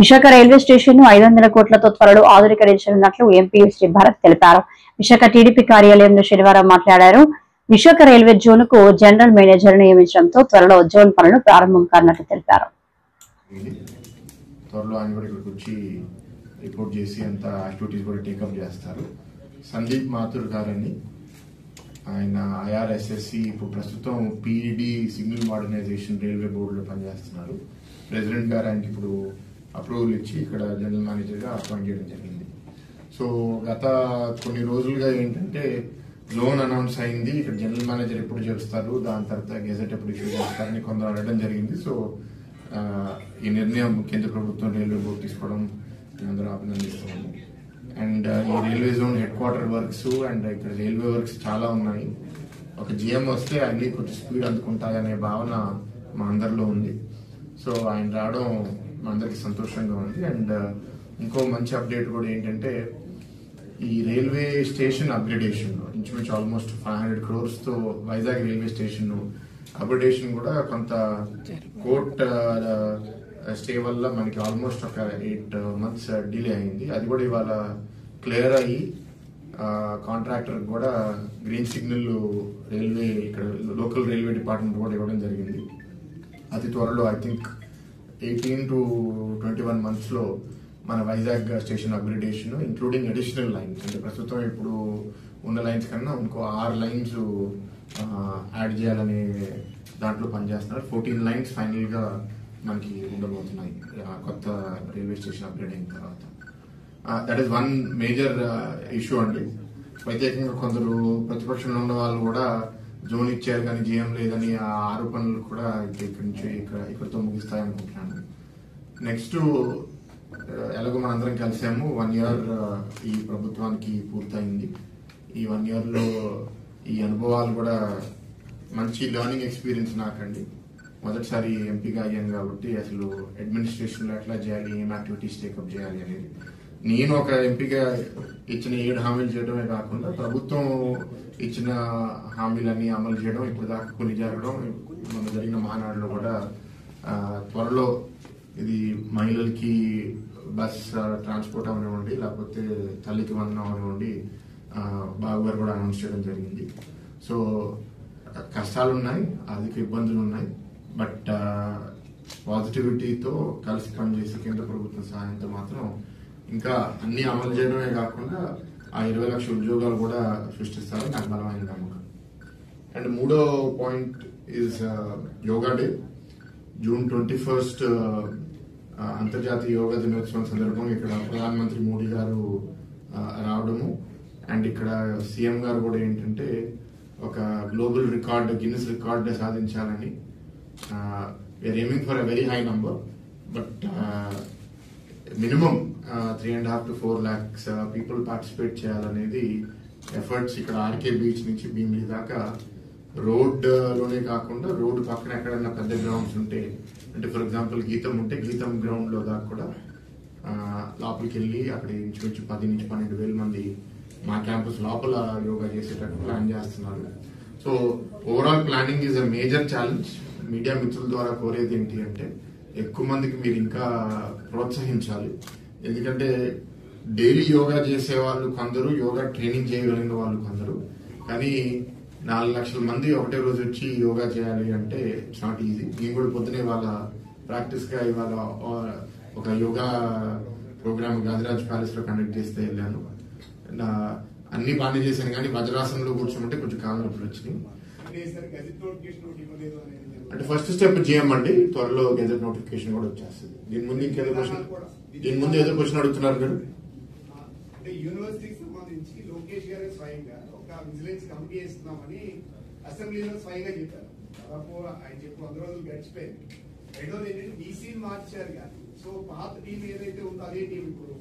Visakha railway station ను 500 కోట్లతో త్వరలో ఆధునీకరించనున్నట్లు ఎంపీ శ్రీ భరత్ తెలిపారు. విశాఖ టీడీపీ కార్యాలయంలో శనివారం మాట్లాడారు. విశాఖ రైల్వే జోన్ కు జనరల్ మేనేజర్ నియమించడంతో త్వరలో జోన్ పనులు ప్రారంభం కానున్నట్లు తెలిపారు. రిపోర్ట్ చేసి అంత యాక్టివిటీస్ కూడా టేకప్ చేస్తారు. సందీప్ మాథుర్ గారని ఆయన IRSSC ఇప్పుడు ప్రస్తుతం PED సిగ్నల్ మోడర్నైజేషన్ రైల్వే బోర్డులో పనిచేస్తున్నారు. ప్రెసిడెంట్ గారు ఆయనకి ఇప్పుడు అప్రూవల్ ఇచ్చి ఇక్కడ జనరల్ మేనేజర్గా అపాయింట్ చేయడం జరిగింది. సో గత కొన్ని రోజులుగా ఏంటంటే జోన్ అనౌన్స్ అయింది, ఇక్కడ జనరల్ మేనేజర్ ఎప్పుడు చేస్తారు, దాని తర్వాత గెజెట్ ఎప్పుడు ఇష్యూ చేస్తారని కొందరు అడగడం జరిగింది. సో ఈ నిర్ణయం కేంద్ర ప్రభుత్వం రైల్వే బోర్డు తీసుకోవడం అందరూ అభినందిస్తున్నాము. అండ్ ఈ railway zone head quarter works and ఇక్కడ రైల్వే వర్క్స్ చాలా ఉన్నాయి. ఒక GM వస్తే అన్ని కొంచెం స్పీడ్ అందుకుంటాయనే భావన మా అందరిలో ఉంది. సో ఆయన రావడం మా అందరికి సంతోషంగా ఉంది. అండ్ ఇంకో మంచి అప్డేట్ కూడా ఏంటంటే ఈ రైల్వే స్టేషన్ అప్గ్రేడేషన్ ఇంచుమించు ఆల్మోస్ట్ 500 crores తో వైజాగ్ రైల్వే స్టేషన్ అప్గ్రేడేషన్ కూడా కొంత కోర్ట్ స్టే వల్ల మనకి ఆల్మోస్ట్ ఒక 8 months డిలే అయింది. అది కూడా ఇవాళ క్లియర్ అయ్యి కాంట్రాక్టర్ కూడా గ్రీన్ సిగ్నల్ రైల్వే ఇక్కడ లోకల్ రైల్వే డిపార్ట్మెంట్ కూడా ఇవ్వడం జరిగింది. అతి త్వరలో ఐ థింక్ 18 to 21 months లో మన Vizag station upgradation including additional lines అంటే ప్రస్తుతం ఇప్పుడు ఉన్న లైన్స్ కన్నా ఇంకో 6 lines యాడ్ చేయాలనే దాంట్లో పనిచేస్తున్నారు. 14 lines ఫైనల్ గా మనకి ఉండబోతున్నాయి కొత్త రైల్వే స్టేషన్ అప్గ్రేడ్ అయిన తర్వాత. That is one major issue అండి. ప్రత్యేకంగా కొందరు ప్రతిపక్షంలో ఉన్న వాళ్ళు కూడా జోన్ ఇచ్చారు కానీ GM లేదని ఆ ఆరోపణలు కూడా ఇక్కడి నుంచి ఇక్కడితో ముగిస్తాయనుకుంటున్నాను. నెక్స్ట్ ఎలాగో మనందరం కలిసాము, 1 year ఈ ప్రభుత్వానికి పూర్తయింది. ఈ 1 year లో ఈ అనుభవాలు కూడా మంచి లెర్నింగ్ ఎక్స్పీరియన్స్ నాకండి. మొదటిసారి ఎంపీగా అయ్యాను కాబట్టి అసలు అడ్మినిస్ట్రేషన్ లో ఎట్లా చేయాలి, ఏం యాక్టివిటీస్ టేకప్ చేయాలి అనేది నేను ఒక ఎంపీగా ఇచ్చిన 7 హామీలు చేయడమే కాకుండా ప్రభుత్వం ఇచ్చిన హామీలన్నీ అమలు చేయడం, ఇప్పుడు దాకా కొన్ని జరగడం, మన జరిగిన మహానాడులో కూడా త్వరలో ఇది మహిళలకి బస్ ట్రాన్స్పోర్ట్ అవనివ్వండి లేకపోతే తల్లికి వందనం అవనివ్వండి బాబు గారు కూడా అనౌన్స్ చేయడం జరిగింది. సో కష్టాలు ఉన్నాయి, ఆర్థిక ఇబ్బందులు ఉన్నాయి, బట్ పాజిటివిటీతో కలిసి పనిచేసి కేంద్ర ప్రభుత్వం సహాయంతో మాత్రం ఇంకా అన్ని అమలు చేయడమే కాకుండా ఆ 20 లక్షల ఉద్యోగాలు కూడా సృష్టిస్తారని నాకు బలమైన నమ్మకం. అండ్ మూడో point is yoga day. June 21st అంతర్జాతీయ యోగా దినోత్సవం సందర్భంగా ఇక్కడ ప్రధానమంత్రి మోడీ గారు రావడము అండ్ ఇక్కడ CM గారు కూడా ఏంటంటే ఒక గ్లోబల్ రికార్డ్ గిన్నిస్ రికార్డ్ సాధించాలని we are aiming for a very high number, but minimum 3.5 to 4 lakhs people participate చేయాలనేది ఎఫర్ట్స్ ఇక్కడ RK బీచ్ నుంచి భీమిలి దాకా రోడ్ లోనే కాకుండా రోడ్డు పక్కన ఎక్కడన్నా పెద్ద గ్రౌండ్స్ ఉంటే అంటే ఫర్ ఎగ్జాంపుల్ గీతం ఉంటే గీతం గ్రౌండ్ లో దాకా కూడా లోపలికి వెళ్ళి అక్కడ ఇంచుమించు 10 నుంచి 12 వేల మంది మా క్యాంపస్ లోపల యోగా చేసేటట్టు ప్లాన్ చేస్తున్నారు. So overall planning is a major challenge. Media మిత్రుల ద్వారా కోరేది ఏంటి అంటే ఎక్కువ మందికి మీరు ఇంకా ప్రోత్సహించాలి. ఎందుకంటే డైలీ యోగా చేసే వాళ్ళు కొందరు, యోగా ట్రైనింగ్ చేయగలిగిన వాళ్ళు కొందరు, కానీ 4 లక్షల మంది ఒకటే రోజు వచ్చి యోగా చేయాలి అంటే ఇట్స్ నాట్ ఈజీ. నేను కూడా పొద్దునే వాళ్ళ ప్రాక్టీస్ గా ఇవాళ ఒక యోగా ప్రోగ్రామ్ గాదిరాజ్ ప్యాలెస్ లో కండక్ట్ చేస్తే వెళ్ళాను. అన్ని బాగానే చేశాను కానీ వజ్రాసనంలో కూర్చోమంటే కొంచెం కాలం నొప్పులు వచ్చినాయి. అంటే ఫస్ట్ స్టెప్ GM అండి, త్వరలో గెజెట్ నోటిఫికేషన్ కూడా వచ్చేస్తుంది. దీని ముందు ఏదో క్వశ్చన్ అడుగుతున్నారు మీరు. యూనివర్సిటీకి సంబంధించి లోకేష్ గారు స్వయంగా ఒక విజిలెన్స్ కమిటీ వేస్తున్నామని అసెంబ్లీలో స్వయంగా చెప్పారు. దాదాపు ఆయన చెప్పి 100 రోజులు గడిచిపోయింది. రెండోది ఏంటంటే VCని మార్చారు కానీ సో పాత టీం ఏదైతే ఉందో అదే టీం ఇప్పుడు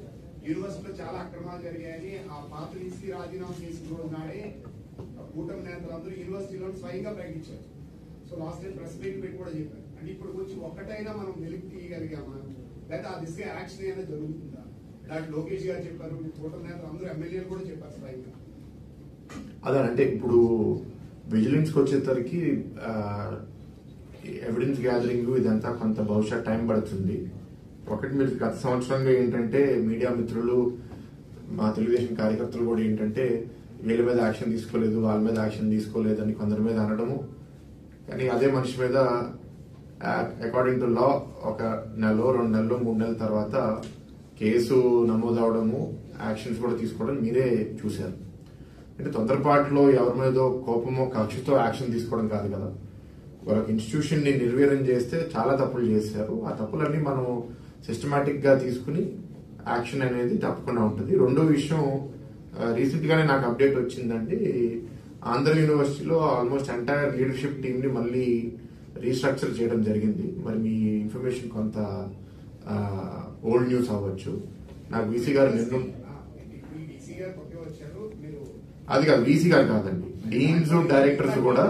యూనివర్సిటీలో చాలా అక్రమాలు జరిగాయని ఆ పాత VC రాజీనామా చేసిన రోజు నాడే కూటమి నేతలందరూ యూనివర్సిటీలో స్వయంగా ప్రకటించారు. So last time press meet పెట్టి కూడా చెప్పారు. అంటే ఇప్పుడు కొంచెం ఒక్కటైనా మనం వెలికి తీయగలిగామా, లేదా ఆ దిశగా యాక్షన్ అయినా జరుగుతుందా? డాక్టర్ లోకేష్ గారు చెప్పారు, కూటమి నేతలు అందరూ ఎమ్మెల్యేలు కూడా చెప్పారు స్వయంగా. అదే అంటే ఇప్పుడు విజిలెన్స్ కి వచ్చేసరికి ఎవిడెన్స్ గ్యాదరింగ్ ఇదంతా కొంత బహుశా టైం పడుతుంది. ఒకటి మీరు గత సంవత్సరంగా ఏంటంటే మీడియా మిత్రులు మా తెలుగుదేశం కార్యకర్తలు కూడా ఏంటంటే వీళ్ళ మీద యాక్షన్ తీసుకోలేదు, వాళ్ళ మీద యాక్షన్ తీసుకోలేదు అని కొందరి మీద అనడము. కానీ అదే మనిషి మీద అకార్డింగ్ టు లా ఒక నెలలో 2 నెలలు 3 నెలల తర్వాత కేసు నమోదవడము, యాక్షన్స్ కూడా తీసుకోవడం మీరే చూశారు. అంటే తొందరపాటులో ఎవరి మీద కోపమో కక్షతో యాక్షన్ తీసుకోవడం కాదు కదా. వాళ్ళకి ఇన్స్టిట్యూషన్ ని నిర్వీర్యం చేస్తే చాలా తప్పులు చేశారు. ఆ తప్పులన్నీ మనం సిస్టమేటిక్ గా తీసుకుని యాక్షన్ అనేది తప్పకుండా ఉంటుంది. రెండో విషయం, రీసెంట్ గానే నాకు అప్డేట్ వచ్చిందండి. ఆంధ్ర యూనివర్సిటీలో ఆల్మోస్ట్ ఎంటైర్ లీడర్షిప్ టీమ్ ని మళ్ళీ రీస్ట్రక్చర్ చేయడం జరిగింది. మరి మీ ఇన్ఫర్మేషన్ కొంత ఓల్డ్ న్యూస్ అవ్వచ్చు. నాకు వీసీ గారు అది కాదు, వీసీ గారు కాదండి, డీన్స్ డైరెక్టర్స్ కూడా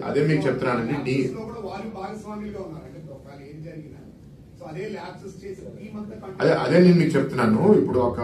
అదే మీకు చెప్తున్నానండి. అదే నేను మీకు చెప్తున్నాను. ఇప్పుడు ఒక